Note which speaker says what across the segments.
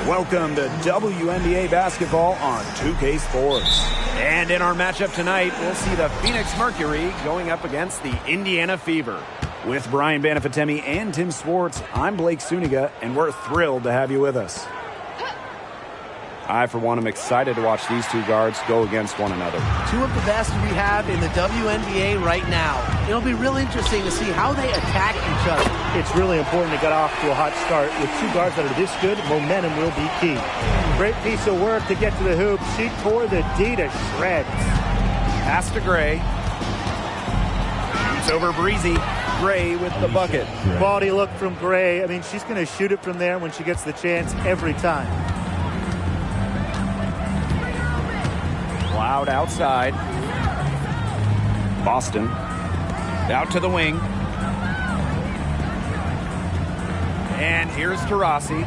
Speaker 1: Welcome to WNBA basketball on 2K Sports. And in our matchup tonight, we'll see the Phoenix Mercury going up against the Indiana Fever. With Brian Banafitemi and Tim Swartz, I'm Blake Suniga, and we're thrilled to have you with us. I, for one, am excited to watch these two guards go against one another.
Speaker 2: Two of the best we have in the WNBA right now. It'll be real interesting to see how they attack each other.
Speaker 3: It's really important to get off to a hot start. With two guards that are this good, momentum will be key. Great piece of work to get to the hoop. She tore the D to shreds.
Speaker 1: Pass to Gray. Shoots over Breezy. Gray with the bucket.
Speaker 3: Quality look from Gray. I mean, she's going to shoot it from there when she gets the chance every time.
Speaker 1: Loud outside. Boston. Out to the wing. And here's Taurasi.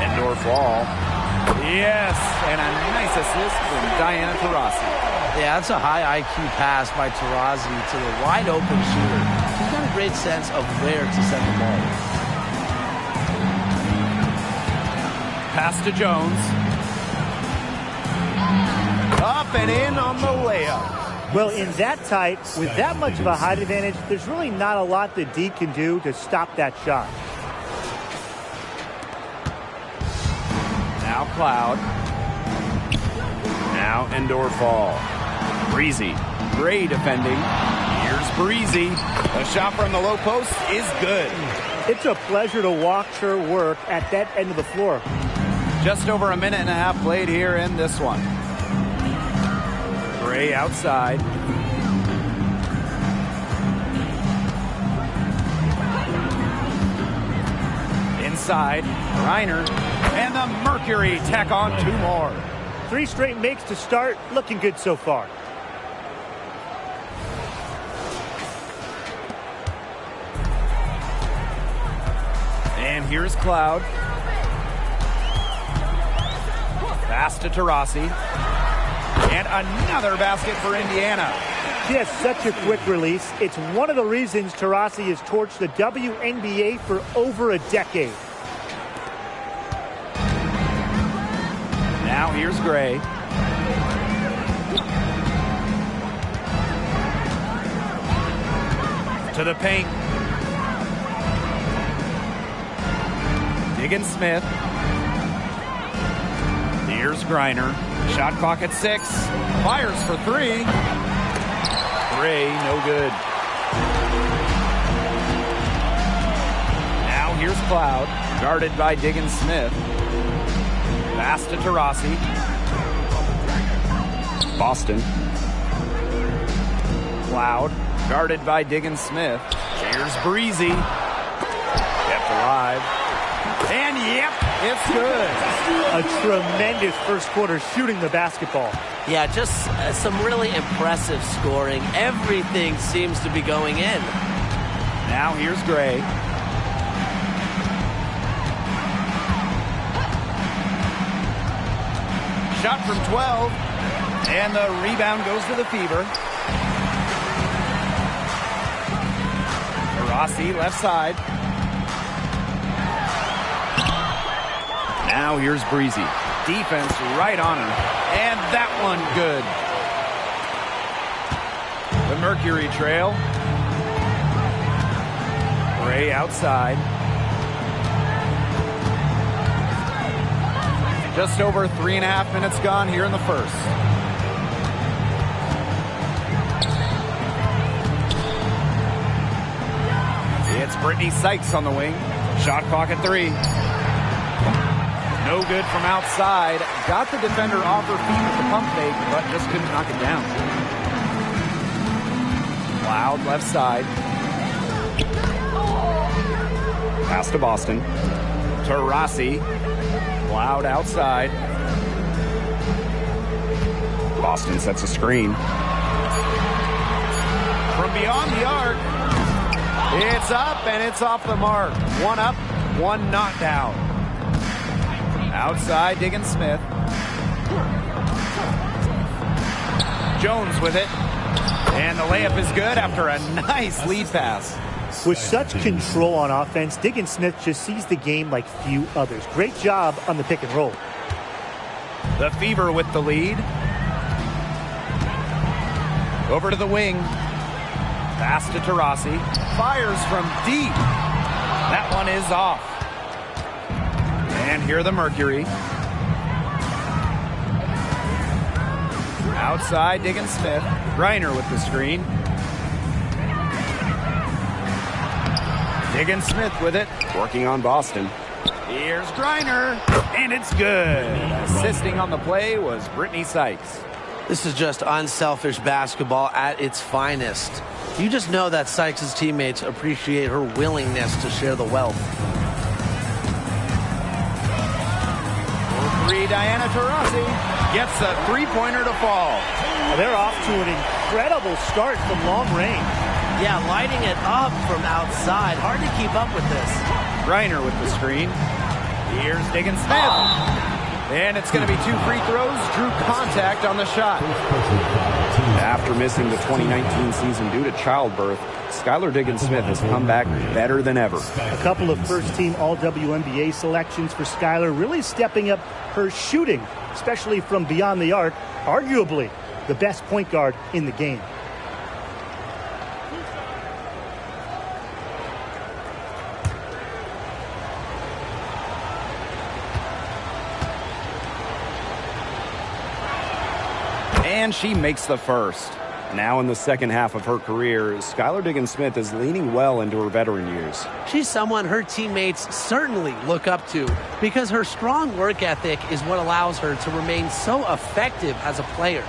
Speaker 1: Endorf wall. Yes, and a nice assist from Diana Taurasi.
Speaker 2: Yeah, that's a high IQ pass by Taurasi to the wide open shooter. She's got a great sense of where to send the ball.
Speaker 1: Pass to Jones. Up and in on the layup.
Speaker 3: Well, in that tight, with that much of a height advantage, there's really not a lot that D can do to stop that shot.
Speaker 1: Now Cloud. Now Endorf Fall. Breezy. Gray defending. Here's Breezy. A shot from the low post is good.
Speaker 3: It's a pleasure to watch her work at that end of the floor.
Speaker 1: Just over a minute and a half played here in this one. Gray outside. Inside. Reiner. And the Mercury tack on two more.
Speaker 3: 3 straight makes to start. Looking good so far.
Speaker 1: And here's Cloud. Pass to Taurasi. And another basket for Indiana.
Speaker 3: She has such a quick release. It's one of the reasons Taurasi has torched the WNBA for over a decade.
Speaker 1: Now here's Gray. To the paint. Diggins Smith. Here's Griner. Shot clock at 6. Fires for 3. Gray, no good. Now here's Cloud. Guarded by Diggins Smith. Pass to Taurasi. Boston. Cloud. Guarded by Diggins Smith. Here's Breezy. Kept alive. And yep, it's good.
Speaker 3: A tremendous first quarter shooting the basketball.
Speaker 2: Yeah, just some really impressive scoring. Everything seems to be going in.
Speaker 1: Now here's Gray. Shot from 12. And the rebound goes to the Fever. Rossi left side. Now here's Breezy. Defense right on her. And that one good. The Mercury trail. Gray outside. Just over 3.5 minutes gone here in the first. It's Brittany Sykes on the wing. Shot clock at 3. No good from outside. Got the defender off her feet with the pump fake, but just couldn't knock it down. Loud left side. Pass to Boston. Taurasi. Loud outside. Boston sets a screen. From beyond the arc. It's up and it's off the mark. One up, one not down. Outside, Diggins Smith. Jones with it. And the layup is good after a nice lead pass.
Speaker 3: With such control on offense, Diggins Smith just sees the game like few others. Great job on the pick and roll.
Speaker 1: The Fever with the lead. Over to the wing. Pass to Taurasi. Fires from deep. That one is off. And here the Mercury. Outside, Diggins Smith. Griner with the screen. Diggins Smith with it. Working on Boston. Here's Griner. And it's good. Assisting on the play was Brittany Sykes.
Speaker 2: This is just unselfish basketball at its finest. You just know that Sykes' teammates appreciate her willingness to share the wealth.
Speaker 1: For three, Diana Taurasi gets a three-pointer to fall.
Speaker 3: They're off to an incredible start from long range.
Speaker 2: Yeah, lighting it up from outside. Hard to keep up with this.
Speaker 1: Griner with the screen. Here's Diggins Smith. And it's going to be 2 free throws. Drew contact on the shot. After missing the 2019 season due to childbirth, Skylar Diggins Smith has come back better than ever.
Speaker 3: A couple of first-team All-WNBA selections for Skylar, really stepping up her shooting, especially from beyond the arc, arguably the best point guard in the game.
Speaker 1: And she makes the first. Now in the second half of her career, Skylar Diggins Smith is leaning well into her veteran years.
Speaker 2: She's someone her teammates certainly look up to because her strong work ethic is what allows her to remain so effective as a player.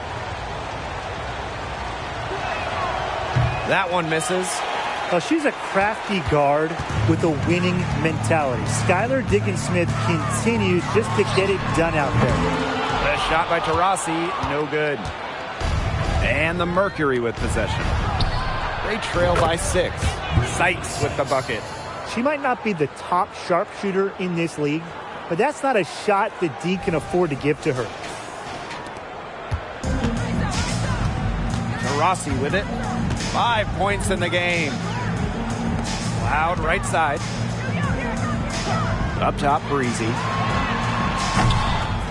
Speaker 1: That one misses.
Speaker 3: Well, she's a crafty guard with a winning mentality. Skylar Diggins Smith continues just to get it done out there.
Speaker 1: The shot by Taurasi, no good. And the Mercury with possession. They trail by 6. Sykes with the bucket.
Speaker 3: She might not be the top sharpshooter in this league, but that's not a shot that D can afford to give to her.
Speaker 1: Taurasi with it. 5 points in the game. Loud right side. Up top, Breezy.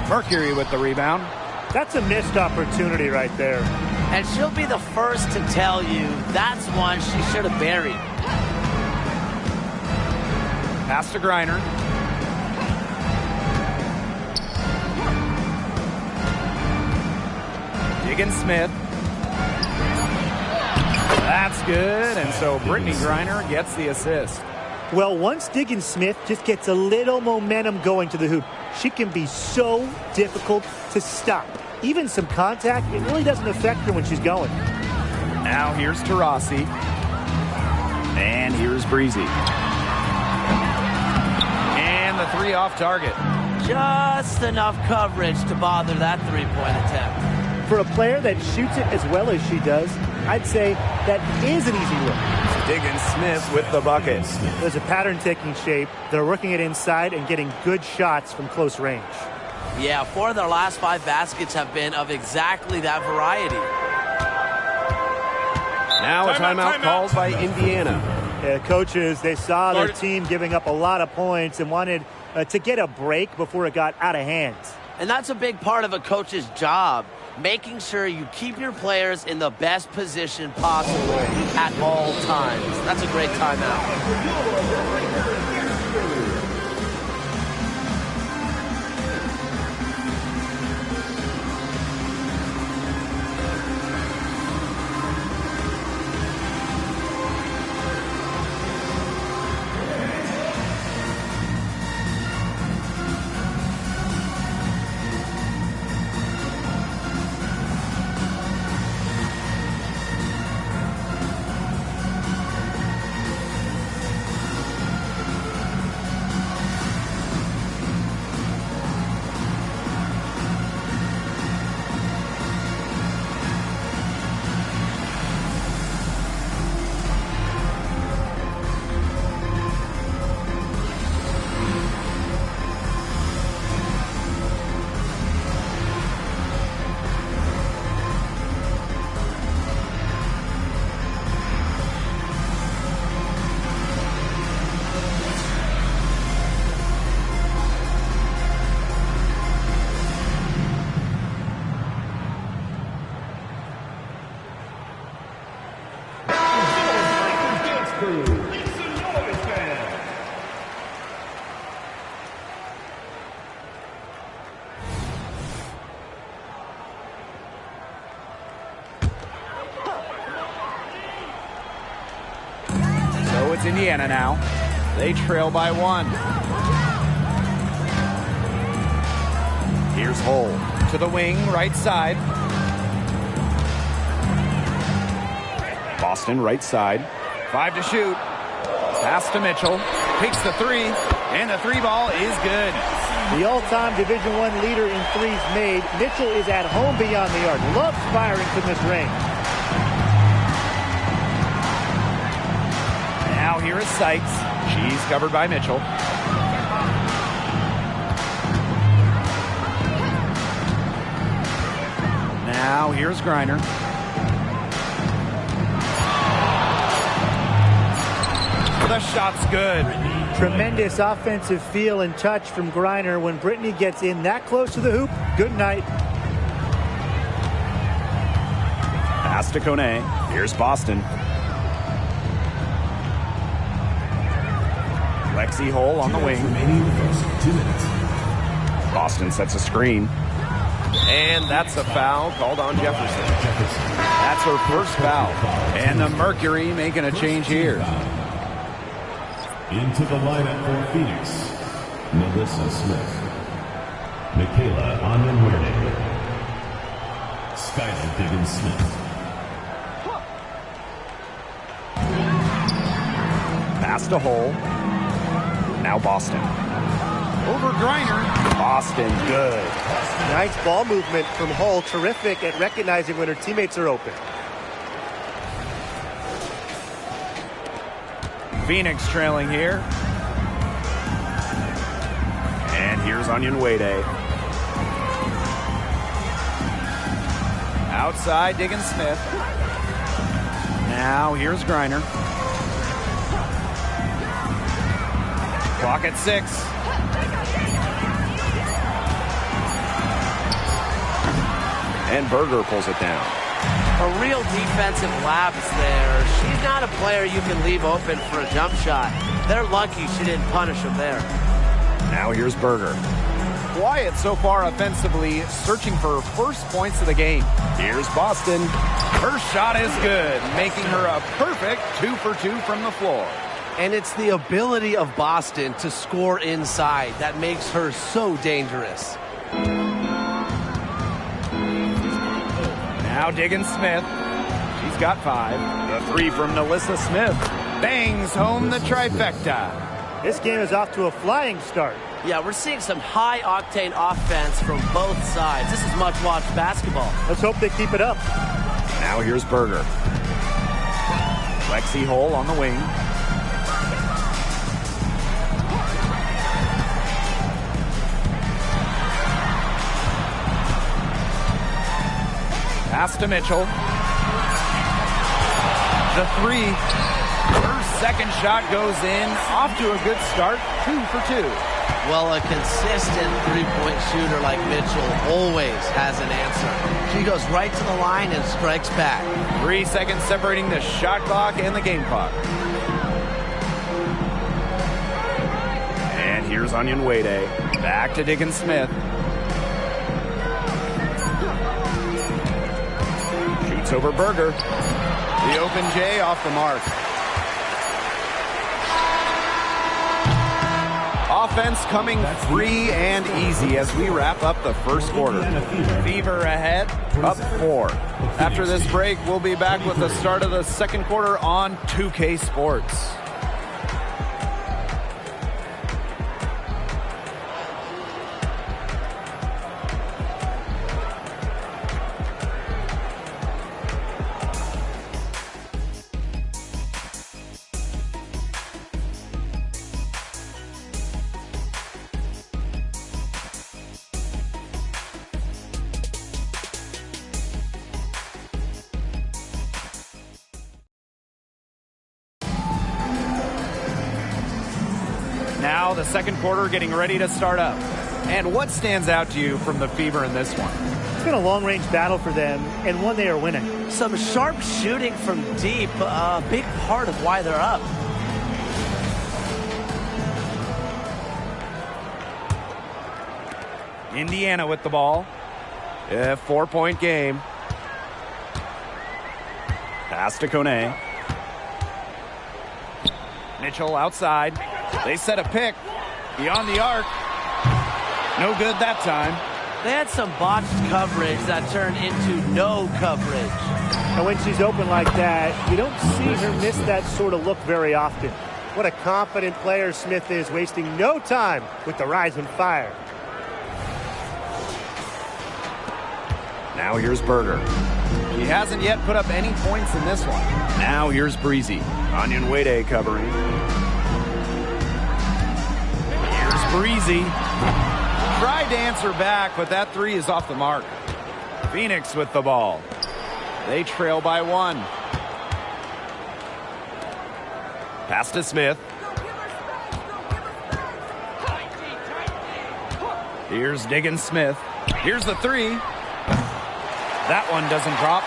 Speaker 1: Mercury with the rebound.
Speaker 3: That's a missed opportunity right there.
Speaker 2: And she'll be the first to tell you that's one she should have buried.
Speaker 1: Pass to Griner. Diggins Smith. That's good. And so Brittany Griner gets the assist.
Speaker 3: Well, once Diggins Smith just gets a little momentum going to the hoop, she can be so difficult to stop. Even some contact, it really doesn't affect her when she's going.
Speaker 1: Now here's Taurasi. And here's Breezy. And the 3 off target.
Speaker 2: Just enough coverage to bother that three-point attempt.
Speaker 3: For a player that shoots it as well as she does, I'd say that is an easy look.
Speaker 1: Diggins Smith with the bucket.
Speaker 3: There's a pattern taking shape. They're working it inside and getting good shots from close range.
Speaker 2: Yeah, 4 of their last 5 baskets have been of exactly that variety.
Speaker 1: Now a timeout called by Indiana.
Speaker 3: Yeah, coaches, they saw their team giving up a lot of points and wanted to get a break before it got out of hand.
Speaker 2: And that's a big part of a coach's job, making sure you keep your players in the best position possible at all times. That's a great timeout.
Speaker 1: Indiana now. They trail by 1. Here's Hull to the wing, right side. Boston, right side. 5 to shoot. Pass to Mitchell. Takes the 3, and the 3 ball is good.
Speaker 3: The all-time Division I leader in threes made. Mitchell is at home beyond the arc. Loves firing from this range.
Speaker 1: Now here is Sykes. She's covered by Mitchell. Now here's Griner. The shot's good.
Speaker 3: Tremendous offensive feel and touch from Griner. When Brittany gets in that close to the hoop, good night.
Speaker 1: Pass to Kone. Here's Boston. Lexi Hull on the wing.
Speaker 4: 2 minutes.
Speaker 1: Boston sets a screen. And that's a foul called on Jefferson. That's her first foul. And the Mercury making a change here.
Speaker 4: Into the lineup for Phoenix, Melissa Smith, Mikayla Onyenwere, Skylar Diggins-Smith.
Speaker 1: Pass to Hull. Now Boston. Over Griner. Boston, good.
Speaker 3: Nice ball movement from Hull. Terrific at recognizing when her teammates are open.
Speaker 1: Phoenix trailing here. And here's Onyenwere. Outside, Diggins-Smith. Now here's Griner. Clock at 6. And Berger pulls it down.
Speaker 2: A real defensive lapse there. She's not a player you can leave open for a jump shot. They're lucky she didn't punish him there.
Speaker 1: Now here's Berger. Quiet so far offensively, searching for her first points of the game. Here's Boston. Her shot is good, making her a perfect 2 for 2 from the floor.
Speaker 2: And it's the ability of Boston to score inside that makes her so dangerous.
Speaker 1: Now Diggins-Smith. She's got 5. The 3 from Melissa Smith. Bangs home the trifecta.
Speaker 3: This game is off to a flying start.
Speaker 2: Yeah, we're seeing some high-octane offense from both sides. This is much-watched basketball.
Speaker 3: Let's hope they keep it up.
Speaker 1: Now here's Berger. Lexi Hull on the wing. Pass to Mitchell. The 3. Her second shot goes in. Off to a good start. 2 for 2.
Speaker 2: Well, a consistent three-point shooter like Mitchell always has an answer. She goes right to the line and strikes back.
Speaker 1: 3 seconds separating the shot clock and the game clock. And here's Onyenwere. Back to Diggins-Smith. Shoots over Berger. The open J off the mark. Offense coming free and easy as we wrap up the first quarter. Fever ahead, up 4. After this break, we'll be back with the start of the second quarter on 2K Sports. Now the second quarter getting ready to start up. And what stands out to you from the Fever in this one?
Speaker 3: It's been a long-range battle for them, and one they are winning.
Speaker 2: Some sharp shooting from deep, a big part of why they're up.
Speaker 1: Indiana with the ball. A 4-point game. Pass to Kone. Mitchell outside. They set a pick. Beyond the arc. No good that time.
Speaker 2: They had some botched coverage that turned into no coverage.
Speaker 3: And when she's open like that, you don't see her miss that sort of look very often. What a confident player Smith is, wasting no time with the rise and fire.
Speaker 1: Now here's Berger. He hasn't yet put up any points in this one. Now here's Breezy. Onyenwere covering. Here's Breezy. Tried to answer back, but that three is off the mark. Phoenix with the ball. They trail by 1. Pass to Smith. Here's Diggins Smith. Here's the three. That one doesn't drop.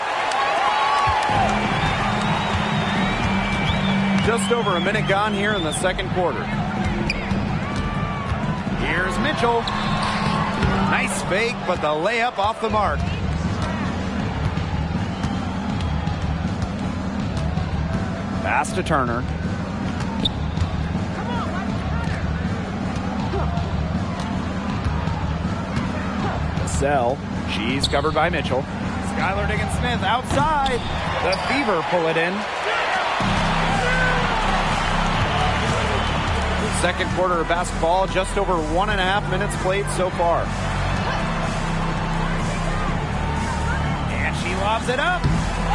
Speaker 1: Just over a minute gone here in the second quarter. Here's Mitchell. Nice fake, but the layup off the mark. Pass to Turner. Sell. She's covered by Mitchell. Skylar Diggins-Smith outside. The Fever pull it in. Second quarter of basketball, just over 1.5 minutes played so far. And she lobs it up.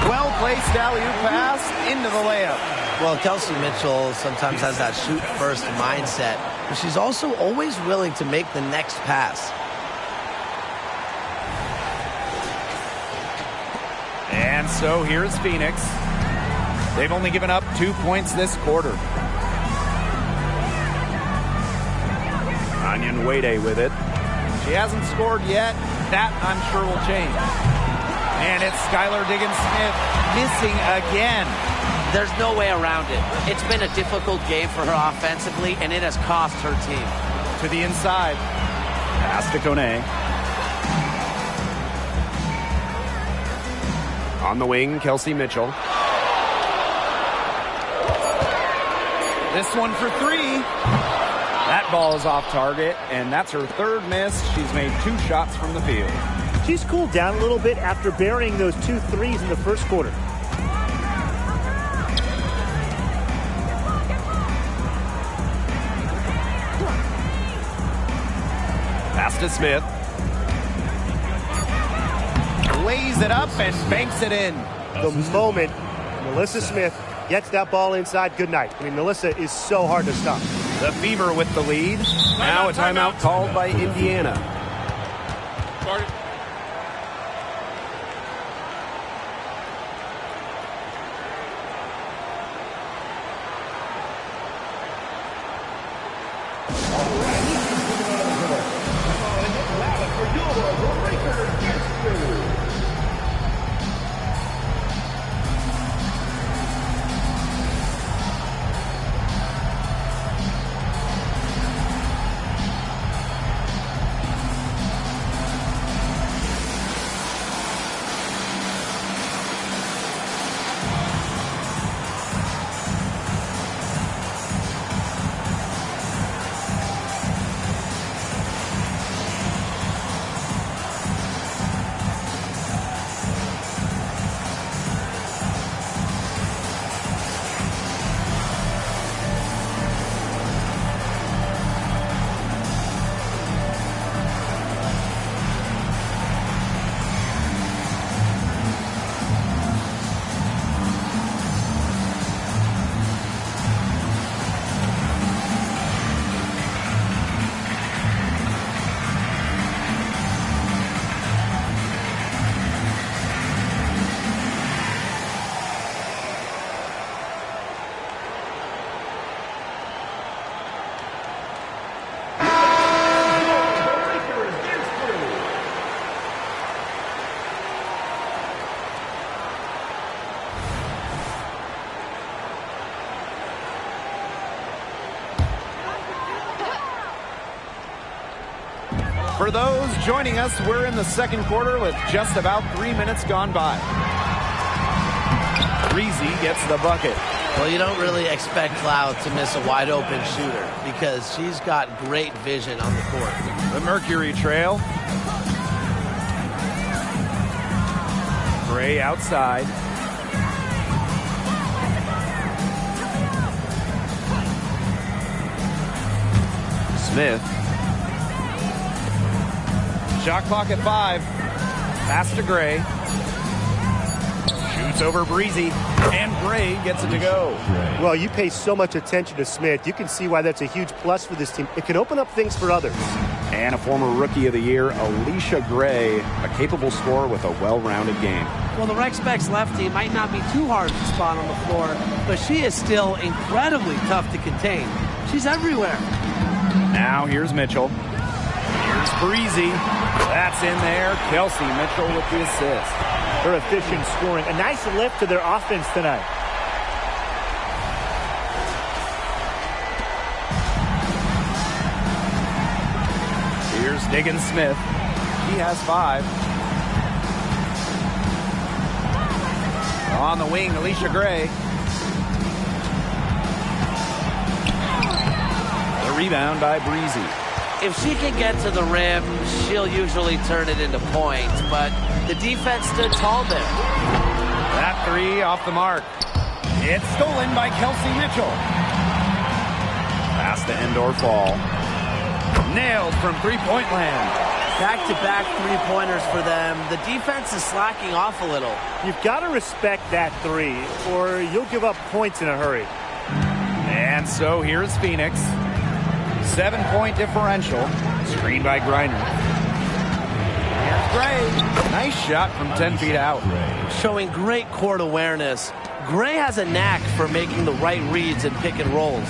Speaker 1: Well-placed alley-oop pass into the layup.
Speaker 2: Well, Kelsey Mitchell sometimes has that shoot-first mindset, but she's also always willing to make the next pass.
Speaker 1: And so here's Phoenix. They've only given up 2 points this quarter. Onyenwere with it. She hasn't scored yet. That, I'm sure, will change. And it's Skylar Diggins-Smith missing again.
Speaker 2: There's no way around it. It's been a difficult game for her offensively, and it has cost her team.
Speaker 1: To the inside. Pass to Kone. On the wing, Kelsey Mitchell. This one for three. That ball is off target, and that's her third miss. She's made 2 shots from the field.
Speaker 3: She's cooled down a little bit after burying those 2 threes in the first quarter.
Speaker 1: Pass to Smith. Lays it up and banks it in.
Speaker 3: The moment Melissa Smith gets that ball inside, good night. I mean, Melissa is so hard to stop.
Speaker 1: The Fever with the lead. Now a timeout called by Indiana. For those joining us, we're in the second quarter with just about 3 minutes gone by. Breezy gets the bucket.
Speaker 2: Well, you don't really expect Cloud to miss a wide-open shooter because she's got great vision on the court.
Speaker 1: The Mercury trail. Gray outside. Smith. Shot clock at 5. Pass to Gray. Shoots over Breezy. And Gray gets it to go.
Speaker 3: Well, you pay so much attention to Smith. You can see why that's a huge plus for this team. It can open up things for others.
Speaker 1: And a former Rookie of the Year, Alicia Gray, a capable scorer with a well-rounded game.
Speaker 2: Well, the Rec Specs lefty might not be too hard to spot on the floor, but she is still incredibly tough to contain. She's everywhere.
Speaker 1: Now here's Mitchell. Here's Breezy. That's in there. Kelsey Mitchell with the assist.
Speaker 3: Her efficient scoring. A nice lift to their offense tonight.
Speaker 1: Here's Diggins Smith. He has 5. On the wing, Alicia Gray. The rebound by Breezy.
Speaker 2: If she can get to the rim, she'll usually turn it into points, but the defense stood tall there.
Speaker 1: That 3 off the mark. It's stolen by Kelsey Mitchell. Pass to Endor Fall. Nailed from three-point land.
Speaker 2: Back-to-back three-pointers for them. The defense is slacking off a little.
Speaker 3: You've got to respect that 3, or you'll give up points in a hurry.
Speaker 1: And so here's Phoenix. 7-point differential. Screened by Griner. Here's Gray. Nice shot from 10 feet out.
Speaker 2: Showing great court awareness. Gray has a knack for making the right reads and pick and rolls.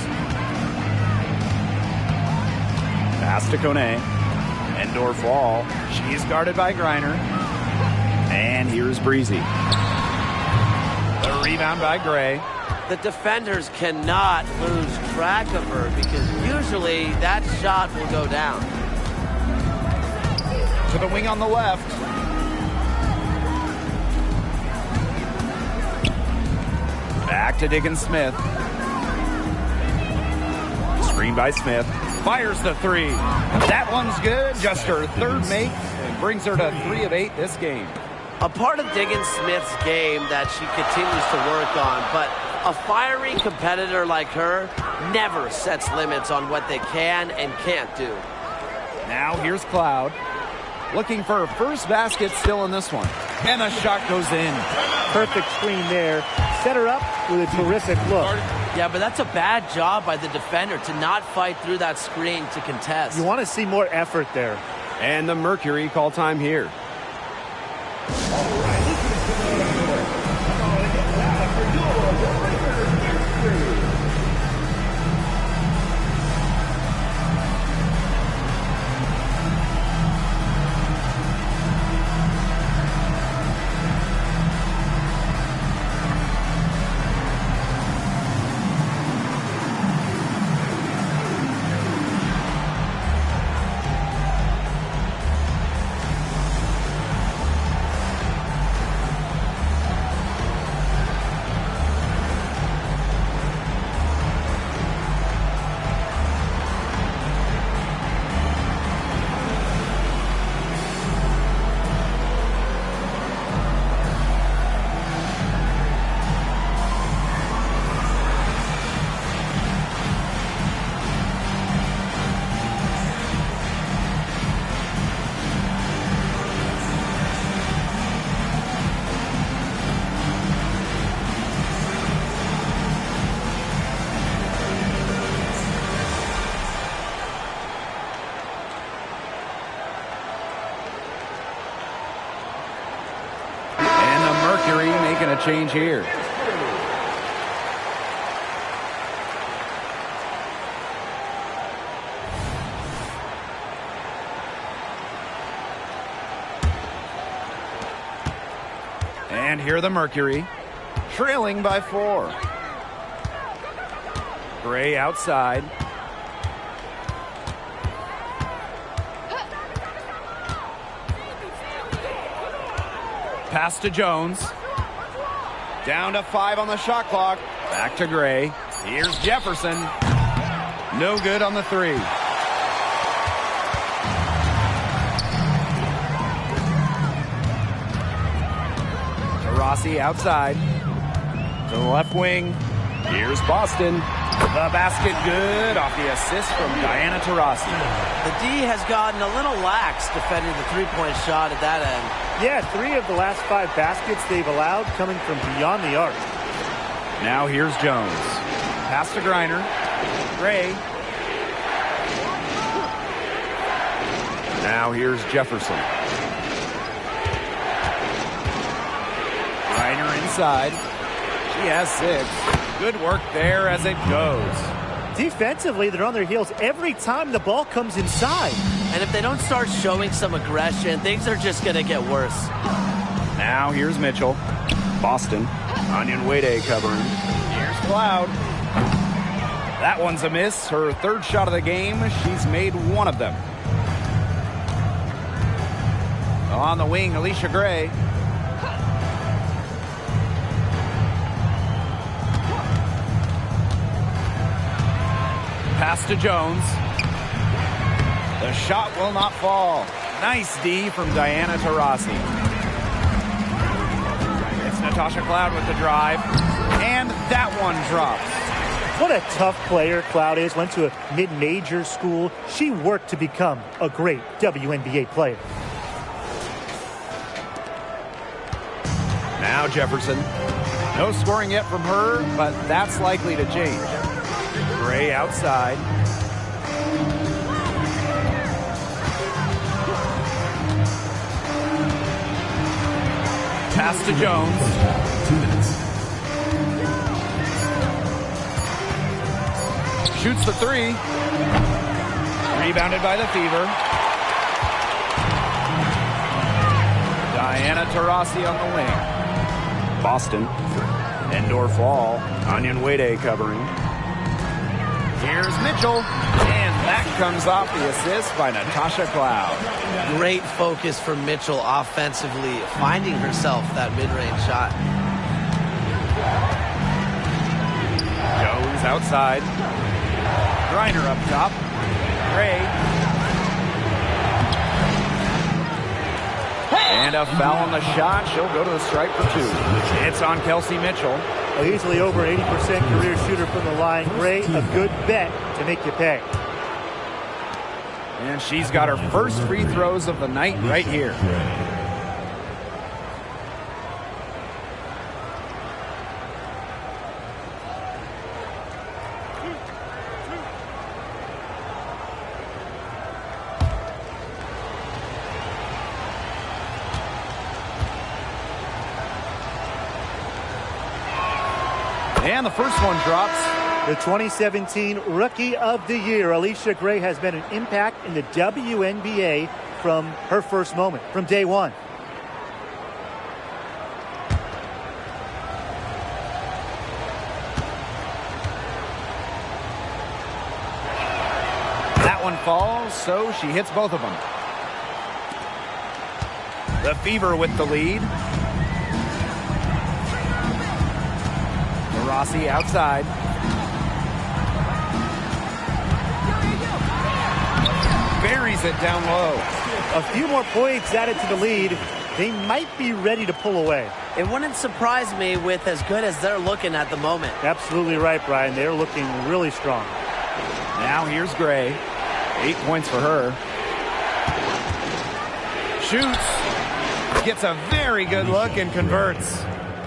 Speaker 1: Pass to Kone. Endor Fall. She's guarded by Griner. And here's Breezy. The rebound by Gray.
Speaker 2: The defenders cannot lose track of her because usually that shot will go down.
Speaker 1: To the wing on the left. Back to Diggins Smith. Screen by Smith. Fires the 3. That one's good. Just her 3rd make and brings her to 3 of 8 this game.
Speaker 2: A part of Diggins Smith's game that she continues to work on, but a fiery competitor like her never sets limits on what they can and can't do.
Speaker 1: Now here's Cloud. Looking for her first basket still in this one. And the shot goes in.
Speaker 3: Perfect screen there. Set her up with a terrific look.
Speaker 2: Yeah, but that's a bad job by the defender to not fight through that screen to contest.
Speaker 3: You want to see more effort there.
Speaker 1: And the Mercury call time here. Making a change here. And here the Mercury, trailing by 4. Gray outside. Pass to Jones. Down to 5 on the shot clock. Back to Gray. Here's Jefferson. No good on the three. Taurasi outside. To the left wing. Here's Boston. The basket good off the assist from Diana Taurasi.
Speaker 2: The D has gotten a little lax defending the three-point shot at that end.
Speaker 3: Yeah, 3 of the last 5 baskets they've allowed coming from beyond the arc.
Speaker 1: Now here's Jones. Pass to Griner. Gray. Now here's Jefferson. Griner inside. She has 6. Good work there as it goes.
Speaker 3: Defensively, they're on their heels every time the ball comes inside.
Speaker 2: And if they don't start showing some aggression, things are just going to get worse.
Speaker 1: Now here's Mitchell. Boston. Onyenwere covering. Here's Cloud. That one's a miss. Her 3rd shot of the game. She's made 1 of them. On the wing, Alicia Gray. Pass to Jones. The shot will not fall. Nice D from Diana Taurasi. It's Natasha Cloud with the drive. And that one drops.
Speaker 3: What a tough player Cloud is. Went to a mid-major school. She worked to become a great WNBA player.
Speaker 1: Now Jefferson. No scoring yet from her, but that's likely to change. Gray outside. Pass to Jones.
Speaker 4: 2 minutes.
Speaker 1: Shoots the 3. Rebounded by the Fever. Diana Taurasi on the wing. Boston. Indoor fall. Onyenwere covering. Here's Mitchell. And that comes off the assist by Natasha Cloud.
Speaker 2: Great focus for Mitchell offensively, finding herself that mid-range shot.
Speaker 1: Jones outside. Griner up top. Gray. And a foul on the shot. She'll go to the stripe for 2. It's on Kelsey Mitchell.
Speaker 3: Easily over 80% career shooter from the line. Gray, a good bet to make you pay.
Speaker 1: And she's got her first free throws of the night right here. And the first one drops.
Speaker 3: The 2017 Rookie of the Year, Alicia Gray, has been an impact in the WNBA from her first moment, from day one.
Speaker 1: That one falls, so she hits both of them. The Fever with the lead. Rossi outside. Buries it down low.
Speaker 3: A few more points added to the lead. They might be ready to pull away.
Speaker 2: It wouldn't surprise me with as good as they're looking at the moment.
Speaker 3: Absolutely right, Brian. They're looking really strong.
Speaker 1: Now here's Gray. 8 points for her. Shoots. Gets a very good look and converts.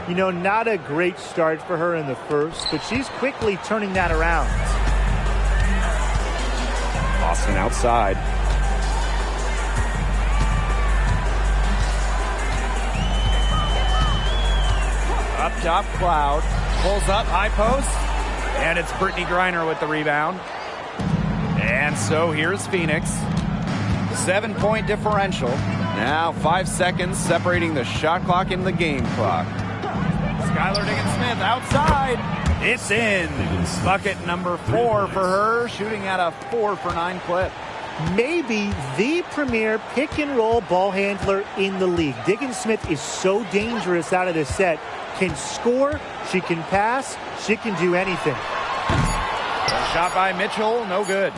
Speaker 3: You know, not a great start for her in the first, but she's quickly turning that around.
Speaker 1: Boston outside. Up top, Cloud. Pulls up, high post. And it's Brittany Griner with the rebound. And so here's Phoenix. 7-point differential. Now 5 seconds separating the shot clock and the game clock. Skylar Diggins-Smith outside. It's in. Bucket number 4 for her, shooting at a 4 for 9 clip.
Speaker 3: Maybe the premier pick and roll ball handler in the league. Diggins-Smith is so dangerous out of this set. can score, she can pass, she can do anything.
Speaker 1: A shot by Mitchell, no good.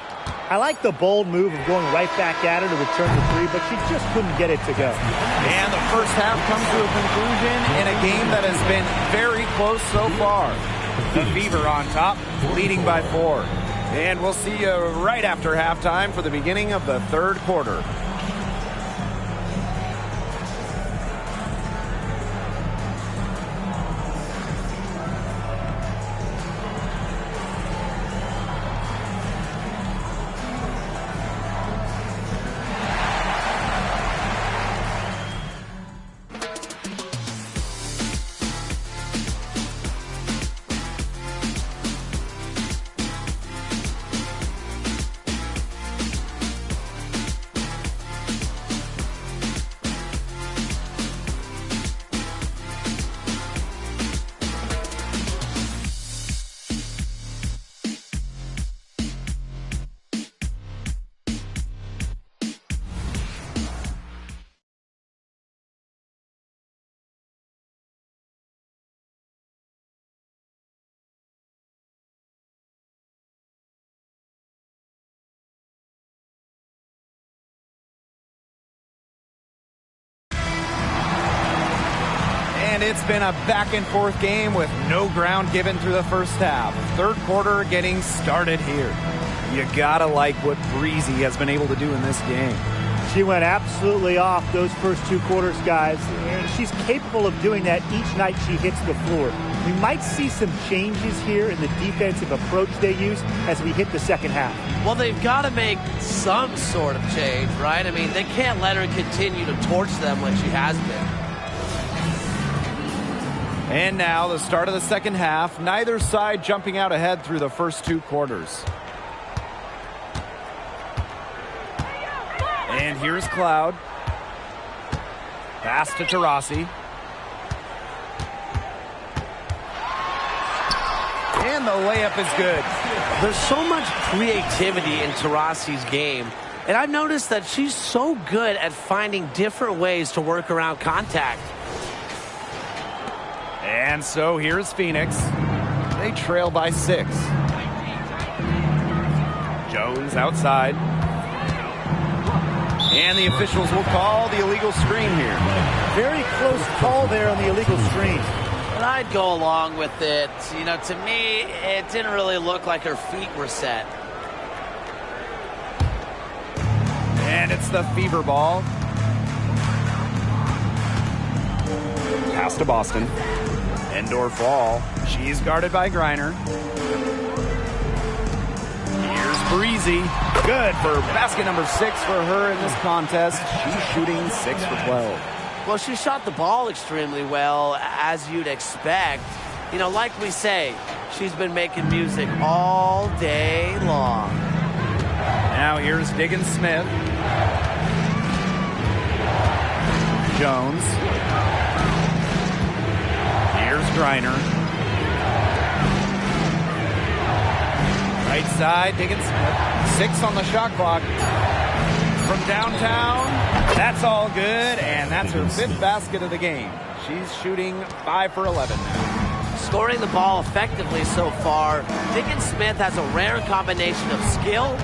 Speaker 3: I like the bold move of going right back at her to return the three, but she just couldn't get it to go.
Speaker 1: And the first half comes to a conclusion in a game that has been very close so far. The Fever on top, leading by 4. And we'll see you right after halftime for the beginning of the third quarter. And it's been a back-and-forth game with no ground given through the first half. Third quarter getting started here. You gotta like what Breezy has been able to do in this game.
Speaker 3: She went absolutely off those first 2 quarters, guys, and she's capable of doing that each night she hits the floor. We might see some changes here in the defensive approach they use as we hit the second half.
Speaker 2: Well, they've got to make some sort of change, right? I mean, they can't let her continue to torch them like she has been.
Speaker 1: And now the start of the second half. Neither side jumping out ahead through the first 2 quarters. And here's Cloud. Pass to Taurasi. And the layup is good.
Speaker 2: There's so much creativity in Taurasi's game. And I've noticed that she's so good at finding different ways to work around contact.
Speaker 1: And so here's Phoenix. They trail by 6. Jones outside. And the officials will call the illegal screen here.
Speaker 3: Very close call there on the illegal screen.
Speaker 2: But I'd go along with it. You know, to me, it didn't really look like her feet were set.
Speaker 1: And it's the Fever ball. Pass to Boston. Indoor fall. She's guarded by Griner. Here's Breezy. Good for basket number 6 for her in this contest. She's shooting 6 for 12.
Speaker 2: Well, she shot the ball extremely well, as you'd expect. You know, like we say, she's been making music all day long.
Speaker 1: Now here's Diggins Smith. Jones. Here's Griner. Right side, Diggins Smith. 6 on the shot clock. From downtown, that's all good, and that's her 5th basket of the game. She's shooting 5 for 11 now.
Speaker 2: Scoring the ball effectively so far, Diggins Smith has a rare combination of skill,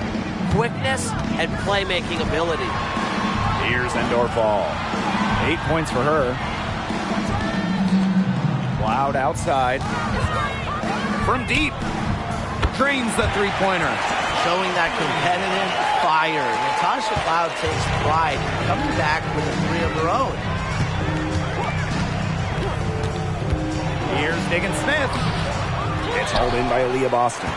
Speaker 2: quickness, and playmaking ability.
Speaker 1: Here's Endor Ball. 8 points for her. Cloud outside. From deep. Drains the three-pointer.
Speaker 2: Showing that competitive fire. Natasha Cloud takes pride coming back with a 3 of her own.
Speaker 1: Here's Diggins Smith. It's hauled in by Aaliyah Boston.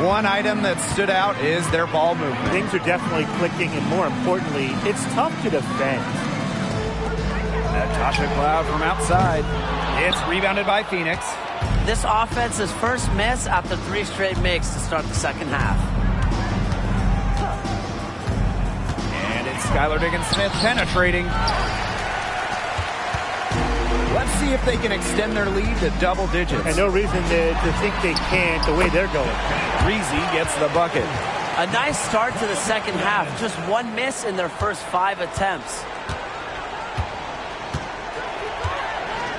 Speaker 1: One item that stood out is their ball movement.
Speaker 3: Things are definitely clicking, and more importantly, it's tough to defend.
Speaker 1: Natasha Cloud from outside. It's rebounded by Phoenix.
Speaker 2: This offense's first miss after 3 straight makes to start the second half.
Speaker 1: And it's Skylar Diggins-Smith penetrating. Let's see if they can extend their lead to double digits.
Speaker 3: And no reason to think they can't the way they're going.
Speaker 1: Breezy gets the bucket.
Speaker 2: A nice start to the second half. Just 1 miss in their first 5 attempts.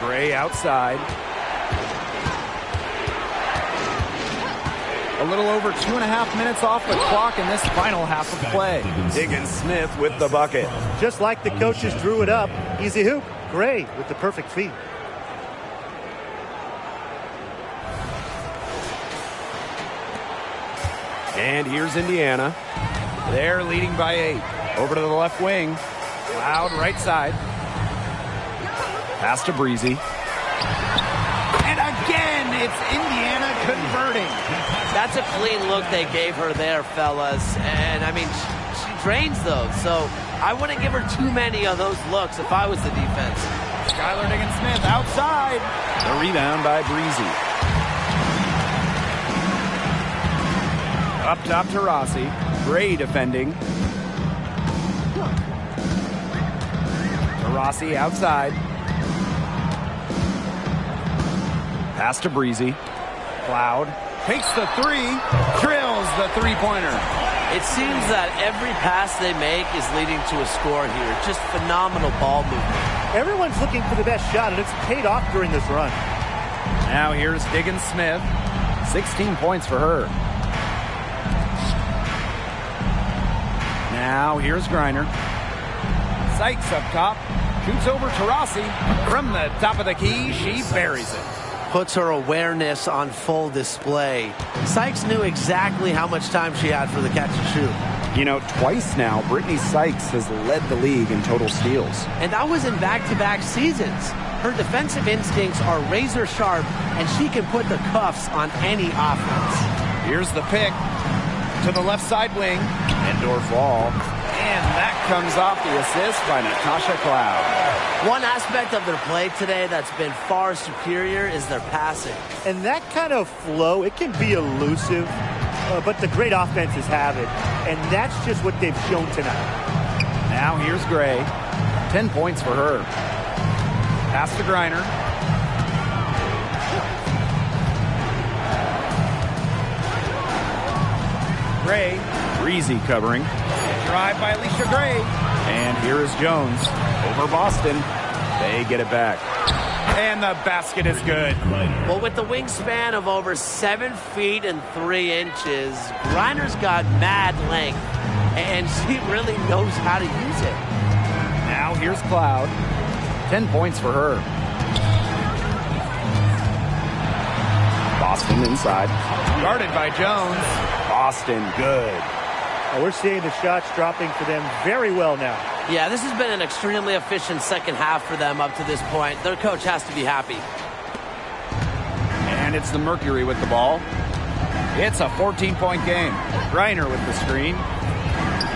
Speaker 1: Gray outside. A little over 2.5 minutes off the clock in this final half of play. Diggins-Smith with the bucket.
Speaker 3: Just like the coaches drew it up. Easy hoop. Gray with the perfect feed.
Speaker 1: And here's Indiana. They're leading by 8. Over to the left wing. Loud right side. Pass to Breezy. And again, it's Indiana converting.
Speaker 2: That's a clean look they gave her there, fellas. And, I mean, she drains those. So I wouldn't give her too many of those looks if I was the defense.
Speaker 1: Skylar Diggins-Smith outside. The rebound by Breezy. Up top to Rossi. Gray defending. To Rossi outside. Pass to Breezy. Cloud takes the three. Drills the three-pointer.
Speaker 2: It seems that every pass they make is leading to a score here. Just phenomenal ball movement.
Speaker 3: Everyone's looking for the best shot, and it's paid off during this run.
Speaker 1: Now here's Diggins-Smith. 16 points for her. Now here's Griner. Sykes up top. Shoots over to Rossi. From the top of the key, she buries it.
Speaker 2: Puts her awareness on full display. Sykes knew exactly how much time she had for the catch and shoot.
Speaker 1: You know, twice now, Brittany Sykes has led the league in total steals.
Speaker 2: And that was in back-to-back seasons. Her defensive instincts are razor sharp, and she can put the cuffs on any offense.
Speaker 1: Here's the pick to the left side wing. Indoor ball. And that comes off the assist by Natasha Cloud.
Speaker 2: One aspect of their play today that's been far superior is their passing.
Speaker 3: And that kind of flow, it can be elusive, but the great offenses have it. And that's just what they've shown tonight.
Speaker 1: Now here's Gray. 10 points for her. Pass to Griner. Gray. Breezy covering. Drive by Alicia Gray. And here is Jones. Over Boston. They get it back. And the basket is good.
Speaker 2: Well, with the wingspan of over 7 feet and 3 inches, Griner's got mad length. And she really knows how to use it.
Speaker 1: Now here's Cloud. 10 points for her. Boston inside. Guarded by Jones. Boston good.
Speaker 3: We're seeing the shots dropping for them very well now.
Speaker 2: Yeah, this has been an extremely efficient second half for them up to this point. Their coach has to be happy.
Speaker 1: And it's the Mercury with the ball. It's a 14-point game. Griner with the screen.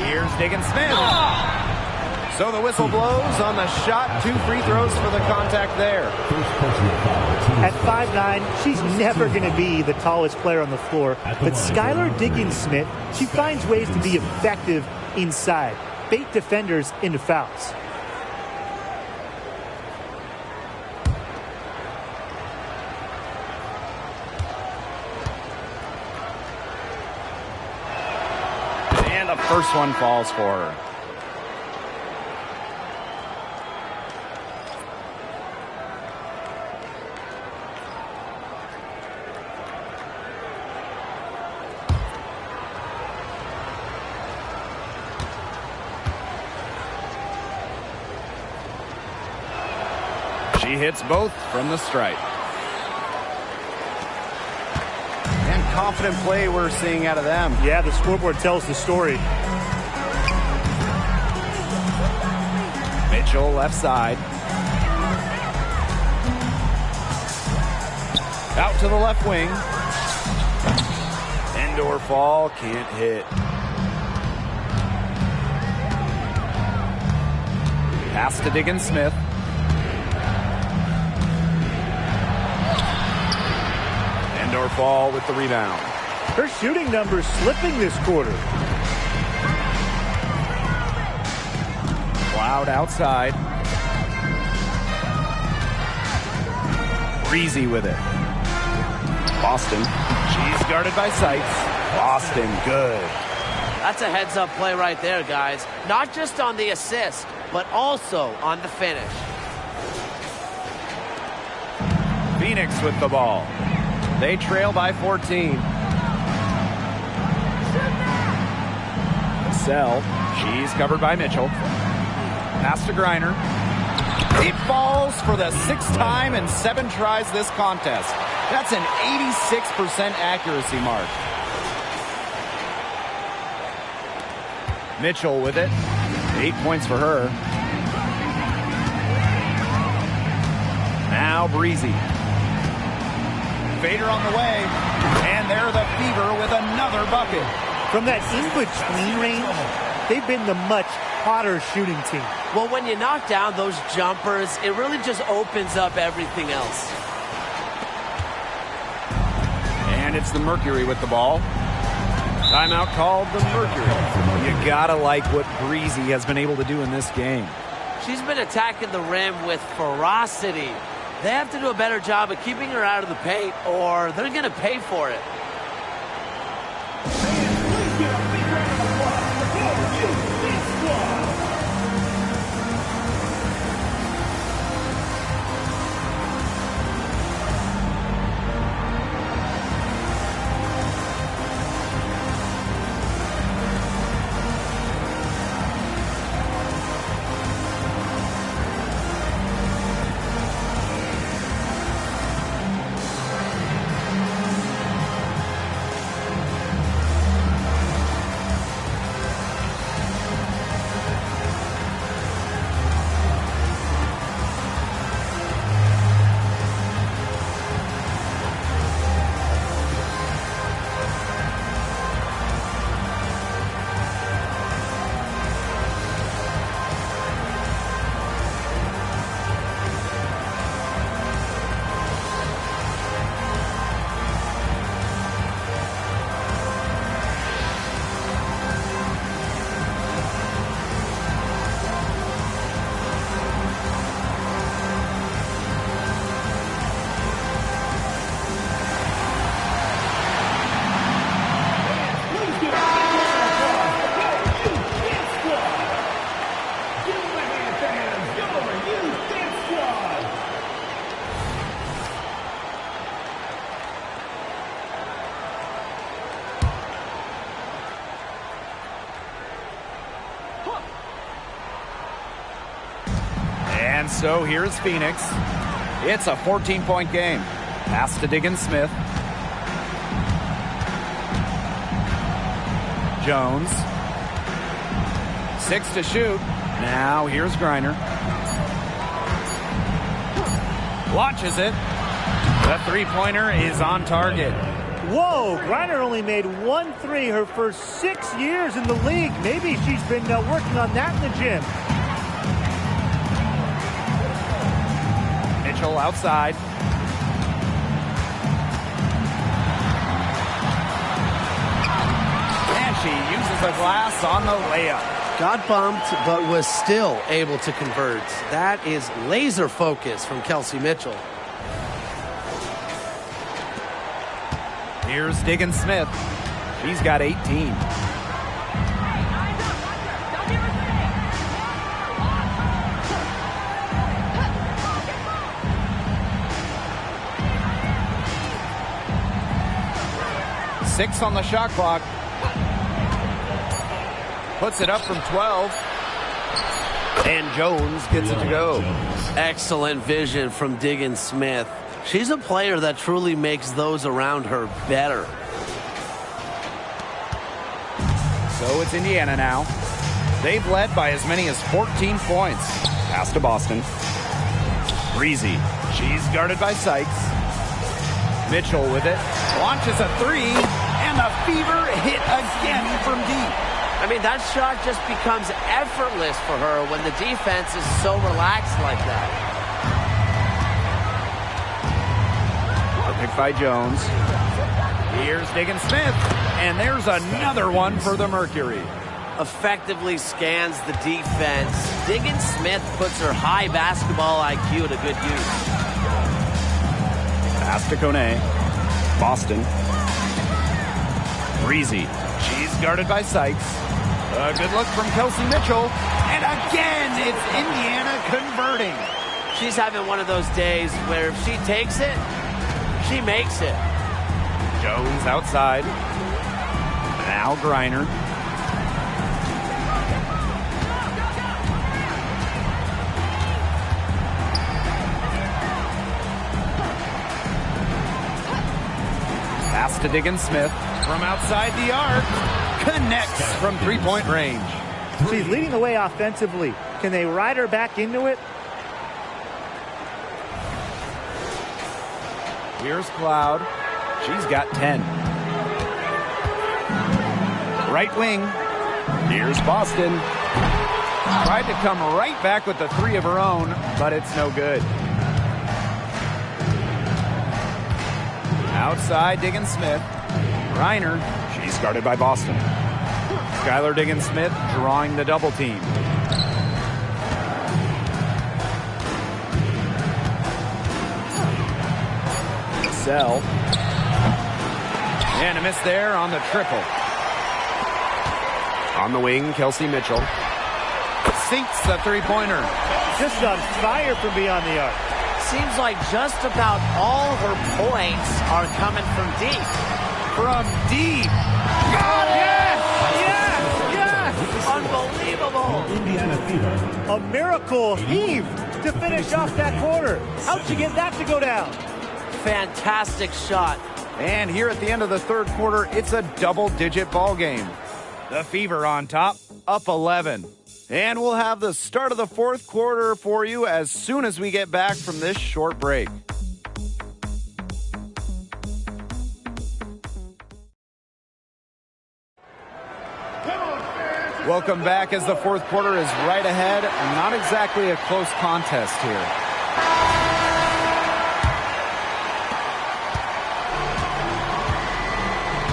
Speaker 1: Here's Diggins-Smith. So the whistle blows on the shot. 2 free throws for the contact there.
Speaker 3: At 5'9", she's never going to be the tallest player on the floor. But Skylar Diggins-Smith, she finds ways to be effective inside. Bait defenders into fouls.
Speaker 1: And the first one falls for her. She hits both from the stripe. And confident play we're seeing out of them.
Speaker 3: Yeah, the scoreboard tells the story.
Speaker 1: Mitchell left side. Out to the left wing. Indoor fall, can't hit. Pass to Diggins-Smith. Indoor fall with the rebound.
Speaker 3: Her shooting numbers slipping this quarter.
Speaker 1: Cloud outside. Breezy with it. Boston. She's guarded by Sykes. Boston good.
Speaker 2: That's a heads-up play right there, guys. Not just on the assist, but also on the finish.
Speaker 1: Phoenix with the ball. They trail by 14. Sell. She's covered by Mitchell. Pass to Griner. It falls for the 6th time in 7 tries this contest. That's an 86% accuracy mark. Mitchell with it. 8 points for her. Now Breezy. Vader on the way. And they're the Fever with another bucket.
Speaker 3: From that in-between range, they've been the much hotter shooting team.
Speaker 2: Well, when you knock down those jumpers, it really just opens up everything else.
Speaker 1: And it's the Mercury with the ball. Timeout called the Mercury. You gotta like what Breezy has been able to do in this game.
Speaker 2: She's been attacking the rim with ferocity. They have to do a better job of keeping her out of the paint, or they're going to pay for it.
Speaker 1: And so here's Phoenix. It's a 14-point game. Pass to Diggins-Smith. Jones. 6 to shoot. Now here's Griner. Launches it. The three-pointer is on target.
Speaker 3: Whoa, Griner only made 1 3 her first 6 years in the league. Maybe she's been working on that in the gym.
Speaker 1: Mitchell outside. And she uses the glass on the layup.
Speaker 2: Got bumped, but was still able to convert. That is laser focus from Kelsey Mitchell.
Speaker 1: Here's Diggins-Smith. She's got 18. Six on the shot clock. Puts it up from 12. And Jones gets it to go.
Speaker 2: Excellent vision from Diggins-Smith. She's a player that truly makes those around her better.
Speaker 1: So it's Indiana now. They've led by as many as 14 points. Pass to Boston. Breezy. She's guarded by Sykes. Mitchell with it. Launches a three. And the Fever hit again from deep.
Speaker 2: I mean, that shot just becomes effortless for her when the defense is so relaxed like that.
Speaker 1: Picked by Jones. Here's Diggins-Smith. And there's another one for the Mercury.
Speaker 2: Effectively scans the defense. Diggins-Smith puts her high basketball IQ to good use.
Speaker 1: Pass to Kone. Boston. Breezy. She's guarded by Sykes. A good look from Kelsey Mitchell. And again, it's Indiana converting.
Speaker 2: She's having one of those days where if she takes it, she makes it.
Speaker 1: Jones outside. Now Griner. Pass to Diggins-Smith from outside the arc. Connects from three-point range.
Speaker 3: She's leading the way offensively. Can they ride her back into it?
Speaker 1: Here's Cloud. She's got 10. Right wing. Here's Boston. Tried to come right back with the three of her own, but it's no good. Outside, Diggins-Smith. Reiner. She's guarded by Boston. Skylar Diggins-Smith drawing the double team. Sell. And a miss there on the triple. On the wing, Kelsey Mitchell. Sinks the three-pointer.
Speaker 3: Just on fire from beyond the arc.
Speaker 2: Seems like just about all her points are coming from deep.
Speaker 1: From deep.
Speaker 2: Got it!
Speaker 3: Yes!
Speaker 2: Unbelievable!
Speaker 4: Indiana Fever.
Speaker 3: A miracle heave to finish off that quarter. How'd you get that to go down?
Speaker 2: Fantastic shot.
Speaker 1: And here at the end of the third quarter, it's a double-digit ball game. The Fever on top, up 11. And we'll have the start of the fourth quarter for you as soon as we get back from this short break. Welcome back as the fourth quarter is right ahead. Not exactly a close contest here.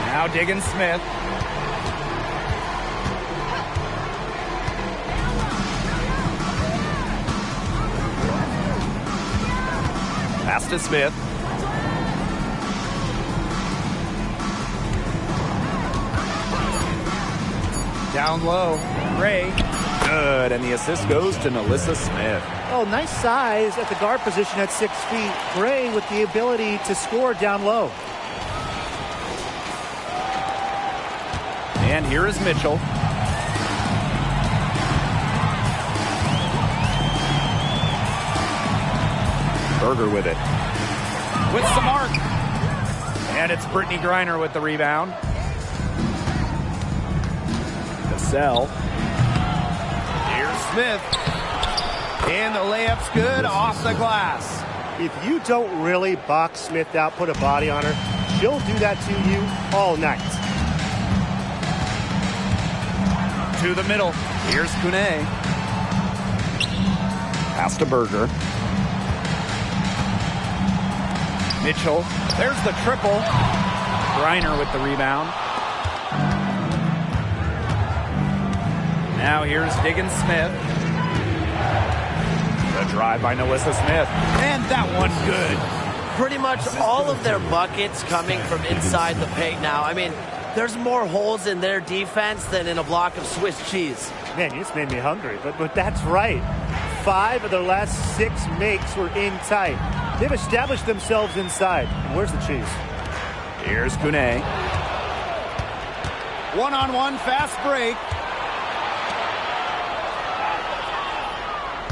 Speaker 1: Now Diggins-Smith. Pass to Smith. Down low. Gray. Good. And the assist goes to Nalissa Smith.
Speaker 3: Oh, nice size at the guard position at 6 feet. Gray with the ability to score down low.
Speaker 1: And here is Mitchell. Berger with it. With some arc. And it's Brittany Griner with the rebound. Cassell. Here's Smith. And the layup's good off the glass.
Speaker 3: If you don't really box Smith out, put a body on her, she'll do that to you all night.
Speaker 1: To the middle. Here's Kune. Pass to Berger. Mitchell. There's the triple. Griner with the rebound. Now here's Diggins-Smith. The drive by Nalissa Smith. And that one good.
Speaker 2: Pretty much all of their buckets coming from inside the paint now. I mean, there's more holes in their defense than in a block of Swiss cheese.
Speaker 3: Man, you just made me hungry, but that's right. 5 of their last 6 makes were in tight. They've established themselves inside. Where's the cheese?
Speaker 1: Here's Kune. One-on-one fast break.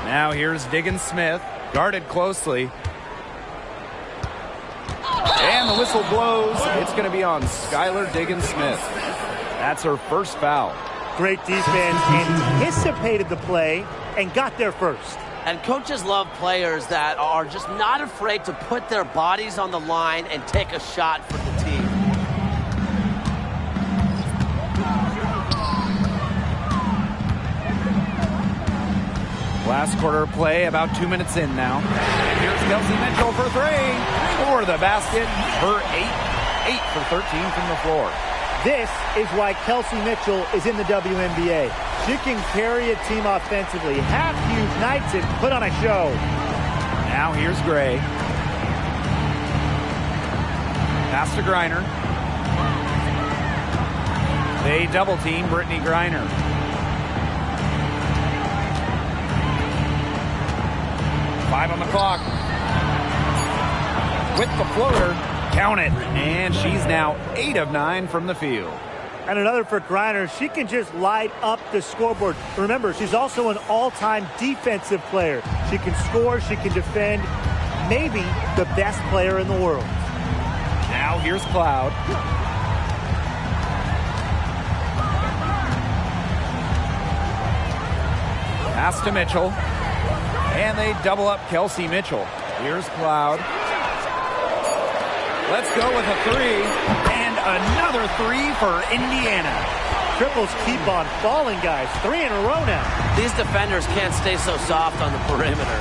Speaker 1: Now here's Diggins-Smith, guarded closely. And the whistle blows. It's going to be on Skylar Diggins-Smith. That's her first foul.
Speaker 3: Great defense, anticipated the play, and got there first.
Speaker 2: And coaches love players that are just not afraid to put their bodies on the line and take a shot for the team.
Speaker 1: Last quarter play, about 2 minutes in now. And here's Kelsey Mitchell for 3. For the basket, her 8 for 13 from the floor.
Speaker 3: This is why Kelsey Mitchell is in the WNBA. She can carry a team offensively, have huge nights, and put on a show.
Speaker 1: Now here's Gray. Pass to Griner. They double team Brittany Griner. 5 on the clock. With the floater. Count it. And she's now 8 of 9 from the field.
Speaker 3: And another for Griner. She can just light up the scoreboard. Remember, she's also an all-time defensive player. She can score, she can defend. Maybe the best player in the world.
Speaker 1: Now here's Cloud. Pass to Mitchell. And they double up Kelsey Mitchell. Here's Cloud. Let's go with a 3. And another 3 for Indiana.
Speaker 3: Triples keep on falling, guys. 3 in a row now.
Speaker 2: These defenders can't stay so soft on the perimeter.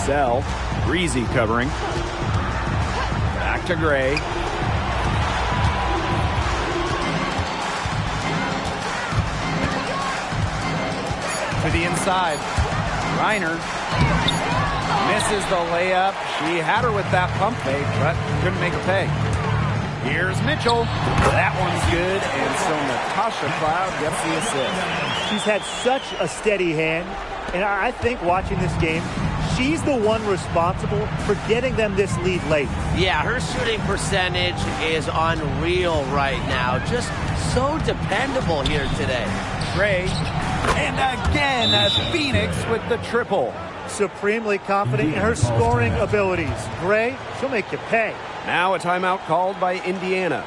Speaker 1: Sell. Breezy covering. Back to Gray. To the inside. Reiner misses the layup. She had her with that pump fake, but couldn't make a pay. Here's Mitchell. That one's good, and so Natasha Cloud gets the assist.
Speaker 3: She's had such a steady hand, and I think watching this game, she's the one responsible for getting them this lead late.
Speaker 2: Yeah, her shooting percentage is unreal right now. Just so dependable here today.
Speaker 1: Gray. And again, Phoenix with the triple.
Speaker 3: Supremely confident in her scoring abilities. Gray, she'll make you pay.
Speaker 1: Now a timeout called by Indiana.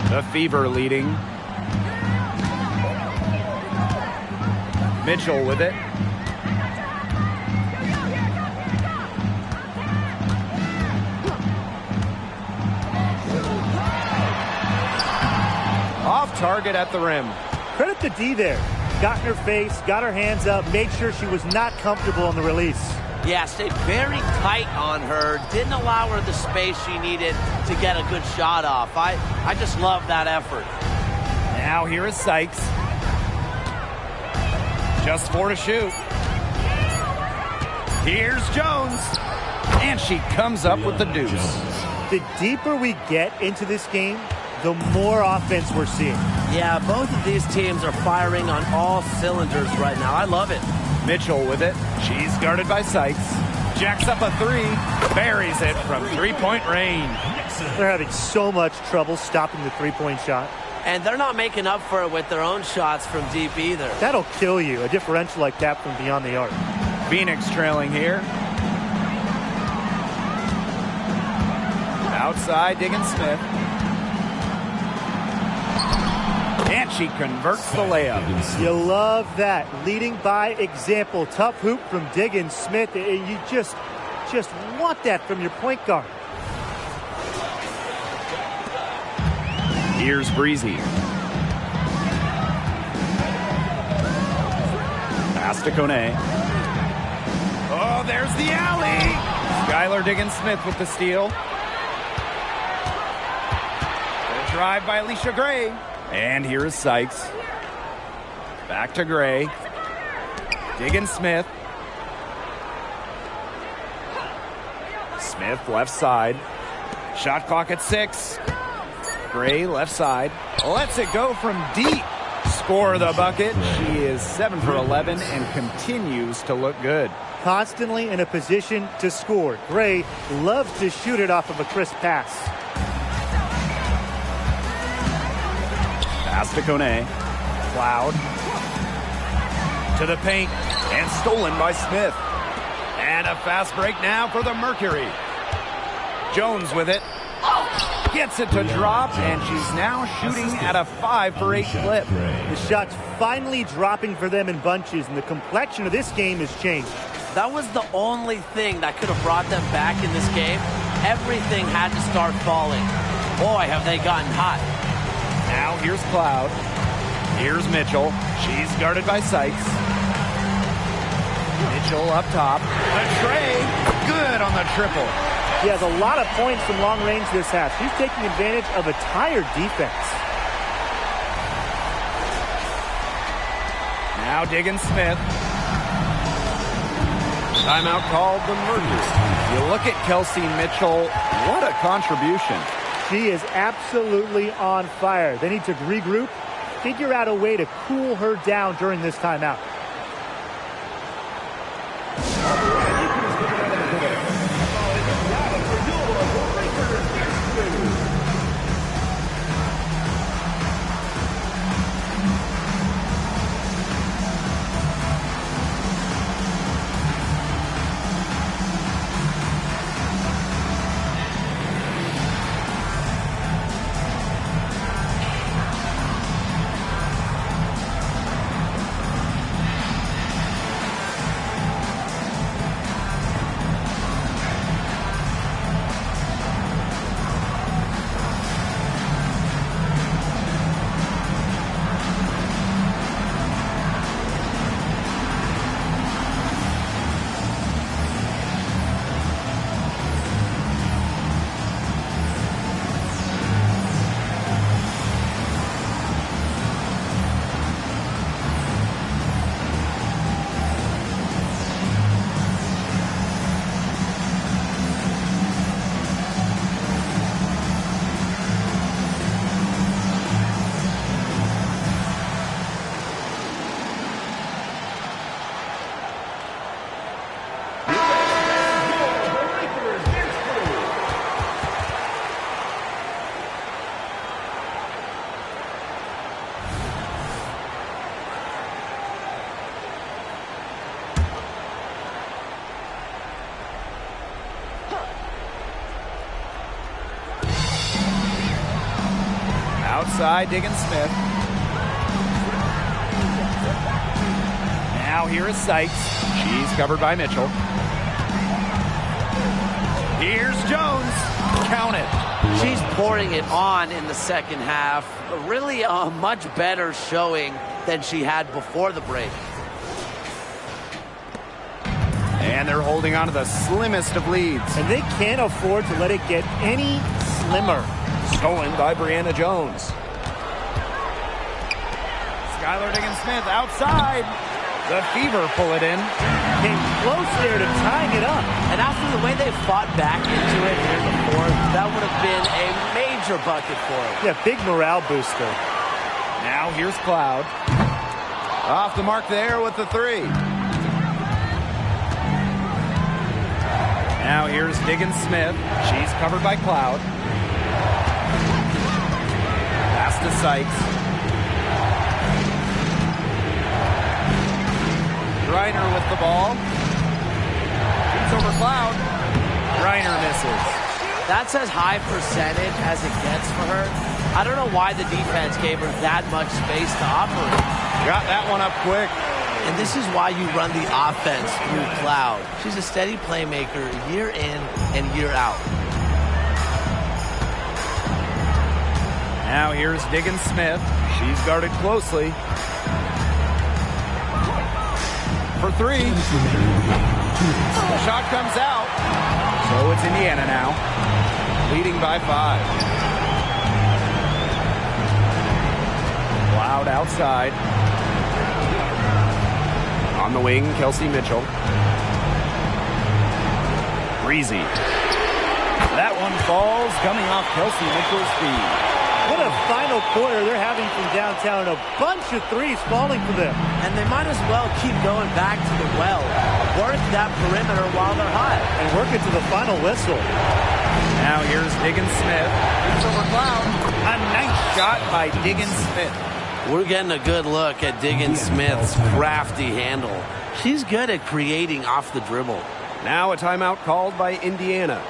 Speaker 1: The Fever leading. Mitchell with it. Off target at the rim.
Speaker 3: Credit to D there. Got in her face, got her hands up, made sure she was not comfortable on the release.
Speaker 2: Yeah, stayed very tight on her. Didn't allow her the space she needed to get a good shot off. I just love that effort.
Speaker 1: Now here is Sykes. Just 4 to shoot. Here's Jones. And she comes up with the deuce.
Speaker 3: The deeper we get into this game, the more offense we're seeing.
Speaker 2: Yeah, both of these teams are firing on all cylinders right now. I love it.
Speaker 1: Mitchell with it. She's guarded by Sykes. Jacks up a 3. Buries it from three-point range.
Speaker 3: They're having so much trouble stopping the three-point shot.
Speaker 2: And they're not making up for it with their own shots from deep either.
Speaker 3: That'll kill you, a differential like that from beyond the arc.
Speaker 1: Phoenix trailing here. Outside, Diggins Smith. And she converts the layup.
Speaker 3: You love that. Leading by example. Tough hoop from Diggins Smith. You just want that from your point guard.
Speaker 1: Here's Breezy. Pass to Kone. Oh, there's the alley. Skylar Diggins Smith with the steal. drive by Alicia Gray. And here is Sykes. Back to Gray. Diggins Smith. Smith left side. Shot clock at 6. Gray left side. Lets it go from deep. Score the bucket. She is 7 for 11 and continues to look good.
Speaker 3: Constantly in a position to score. Gray loves to shoot it off of a crisp pass.
Speaker 1: Pass to Kone. Cloud. To the paint. And stolen by Smith. And a fast break now for the Mercury. Jones with it. Gets it to drop, and she's now shooting at a 5 for 8 clip.
Speaker 3: The shot's finally dropping for them in bunches, and the complexion of this game has changed.
Speaker 2: That was the only thing that could have brought them back in this game. Everything had to start falling. Boy, have they gotten hot.
Speaker 1: Now here's Cloud. Here's Mitchell. She's guarded by Sykes. Mitchell up top. The tray. Good on the triple.
Speaker 3: He has a lot of points from long range this half. She's taking advantage of a tired defense.
Speaker 1: Now Diggins Smith. Timeout called the Mercury. You look at Kelsey Mitchell. What a contribution.
Speaker 3: She is absolutely on fire. They need to regroup, figure out a way to cool her down during this timeout.
Speaker 1: Outside, Diggins Smith. Now here is Sykes. She's covered by Mitchell. Here's Jones. Count it.
Speaker 2: She's pouring it on in the second half. Really a much better showing than she had before the break.
Speaker 1: And they're holding on to the slimmest of leads.
Speaker 3: And they can't afford to let it get any slimmer.
Speaker 1: Stolen by Brianna Jones. Skylar Diggins Smith outside. The Fever pull it in.
Speaker 3: Came close there to tying it up.
Speaker 2: And after the way they fought back into it here in the fourth, that would have been a major bucket for them.
Speaker 3: Yeah, big morale booster.
Speaker 1: Now here's Cloud. Off the mark there with the 3. Now here's Diggins Smith. She's covered by Cloud. Pass to Sykes. Griner with the ball. Shoots over Cloud. Griner misses.
Speaker 2: That's as high percentage as it gets for her. I don't know why the defense gave her that much space to operate.
Speaker 1: Got that one up quick.
Speaker 2: And this is why you run the offense through Cloud. She's a steady playmaker year in and year out.
Speaker 1: Now here's Diggins Smith. She's guarded closely. For 3. The shot comes out. So it's Indiana now, leading by 5. Out outside. On the wing, Kelsey Mitchell. Breezy. That one falls, coming off Kelsey Mitchell's feet.
Speaker 3: What a final quarter they're having from downtown. A bunch of threes falling for them.
Speaker 2: And they might as well keep going back to the well. Work that perimeter while they're hot.
Speaker 3: And work it to the final whistle.
Speaker 1: Now here's Diggins Smith. It's over Cloud. A nice shot by Diggins Smith.
Speaker 2: We're getting a good look at Diggins Smith's crafty handle. She's good at creating off the dribble.
Speaker 1: Now a timeout called by Indiana.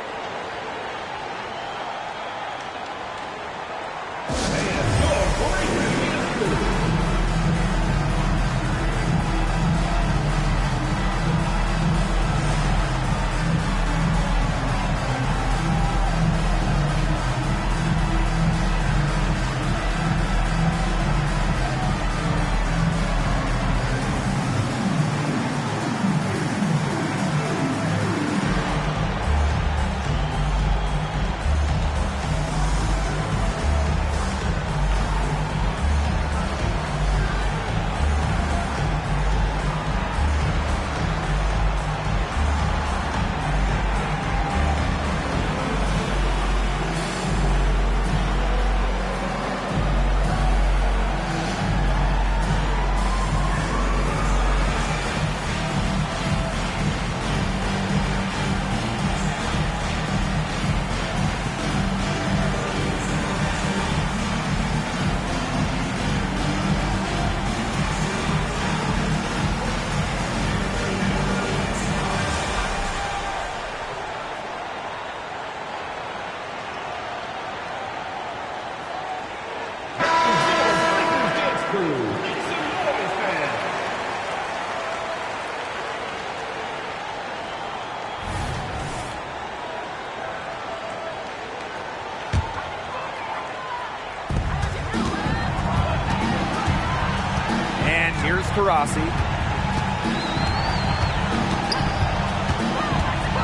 Speaker 1: Rossi.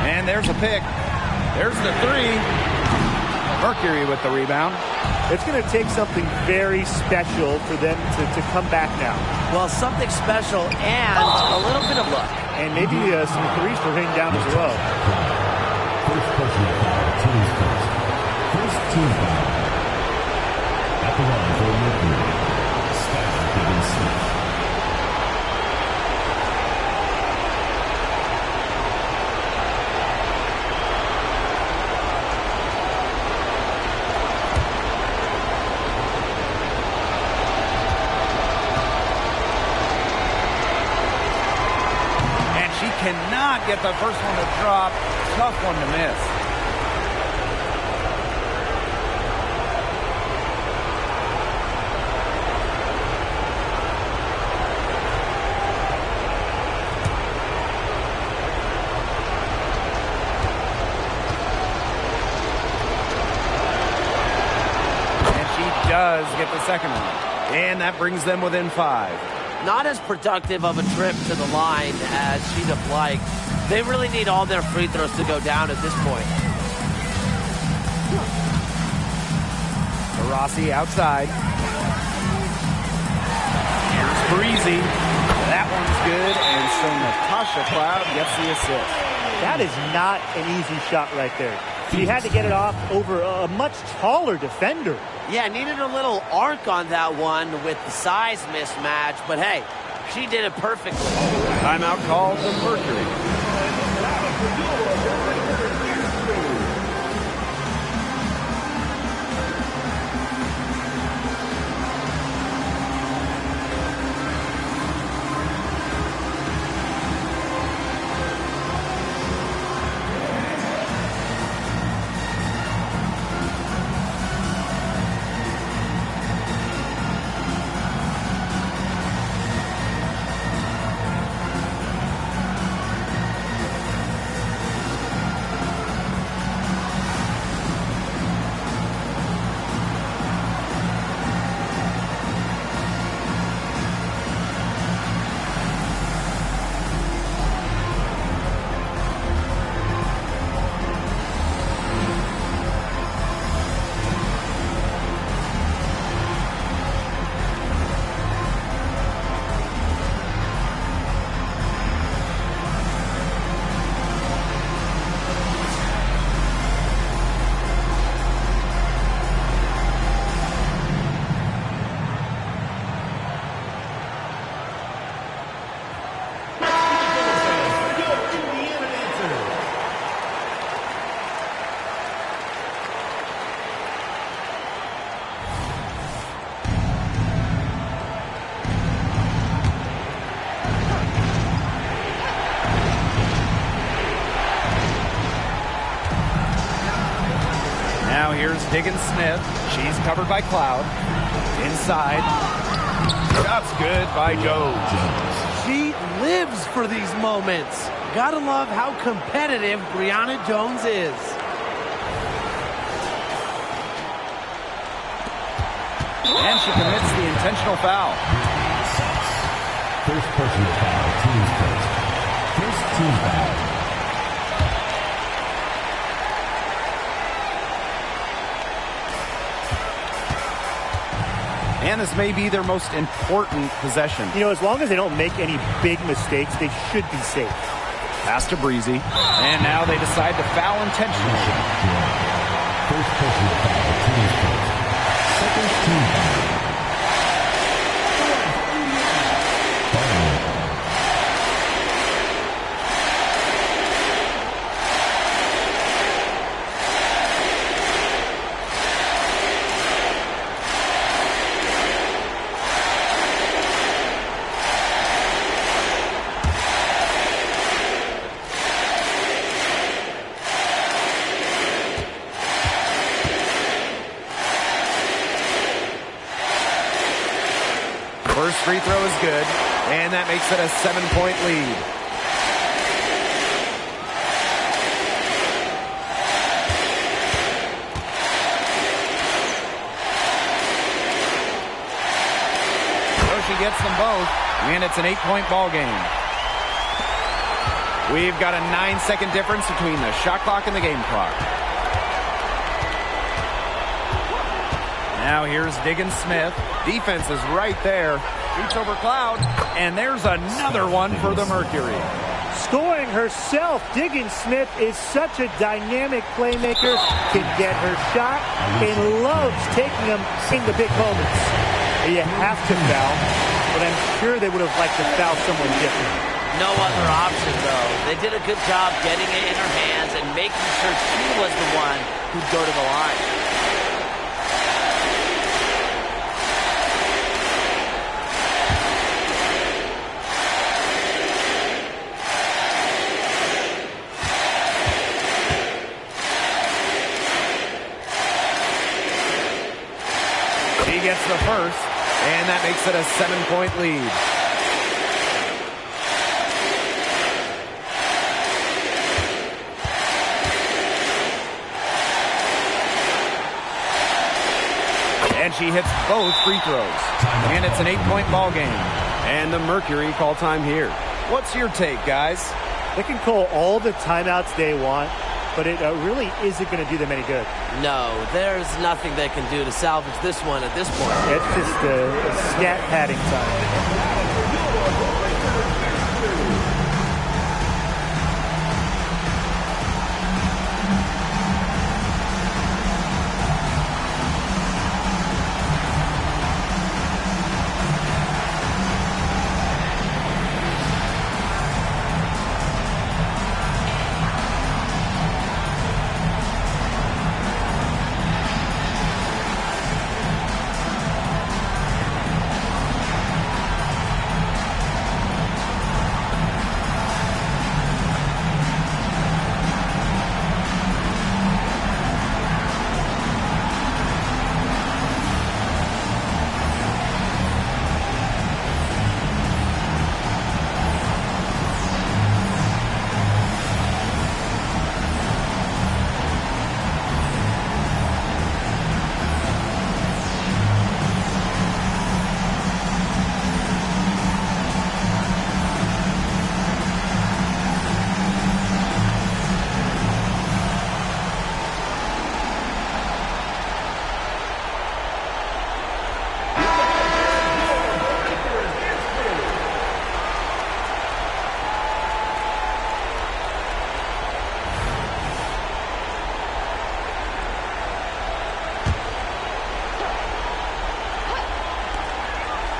Speaker 1: And there's a pick. There's the three. Mercury with the rebound.
Speaker 3: It's going to take something very special for them to come back now.
Speaker 2: Well, something special and a little bit of luck.
Speaker 3: And maybe some threes for him down as well.
Speaker 4: First personal foul, team's first. First team foul. At the line for Mercury. Skylar Diggins Smith.
Speaker 1: Cannot get the first one to drop. Tough one to miss. And she does get the second one. And that brings them within 5.
Speaker 2: Not as productive of a trip to the line as she'd have liked. They really need all their free throws to go down at this point.
Speaker 1: Rossi outside. Here's Breezy. That one's good, and so Natasha Cloud gets the assist.
Speaker 3: That is not an easy shot right there. She had to get it off over a much taller defender.
Speaker 2: Yeah, needed a little arc on that one with the size mismatch, but hey, she did it perfectly.
Speaker 1: Timeout called to Mercury. Now here's Diggins-Smith. She's covered by Cloud. Inside. Shot's good by Jones.
Speaker 2: She lives for these moments. Gotta love how competitive Brianna Jones is.
Speaker 1: And she commits the intentional foul.
Speaker 4: First personal foul, team's first. First team foul.
Speaker 1: And this may be their most important possession.
Speaker 3: You know, as long as they don't make any big mistakes, they should be safe.
Speaker 1: Pass to Breezy. And now they decide to foul intentionally.
Speaker 4: First personal foul, team's first. Second team foul.
Speaker 1: First free throw is good, and that makes it a 7-point lead. So she gets them both, and it's an 8-point ball game. We've got a 9-second difference between the shot clock and the game clock. Now here's Diggins-Smith. Defense is right there. Shoots over Cloud. And there's another one for the Mercury.
Speaker 3: Scoring herself, Diggins-Smith is such a dynamic playmaker, can get her shot, and loves taking them in the big moments. You have to foul, but I'm sure they would have liked to foul someone different.
Speaker 2: No other option, though. They did a good job getting it in her hands and making sure she was the one who'd go to the line.
Speaker 1: He gets the first, and that makes it a 7-point lead. And she hits both free throws. And it's an 8-point ball game. And the Mercury call time here. What's your take, guys?
Speaker 3: They can call all the timeouts they want, but it really isn't going to do them any good.
Speaker 2: No, there's nothing they can do to salvage this one at this point.
Speaker 3: It's just a stat padding time.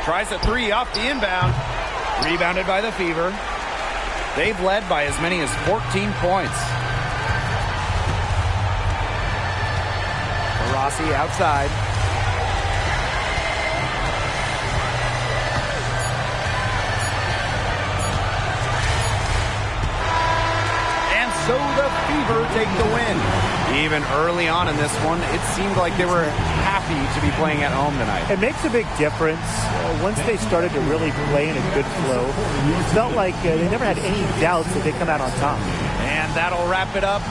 Speaker 1: Tries a three off the inbound. Rebounded by the Fever. They've led by as many as 14 points. Rossi outside. And so the Fever take the win. Even early on in this one, it seemed like they were happy to be playing at home tonight.
Speaker 3: It makes a big difference. Once they started to really play in a good flow, it felt like they never had any doubts that they'd come out on top.
Speaker 1: And that'll wrap it up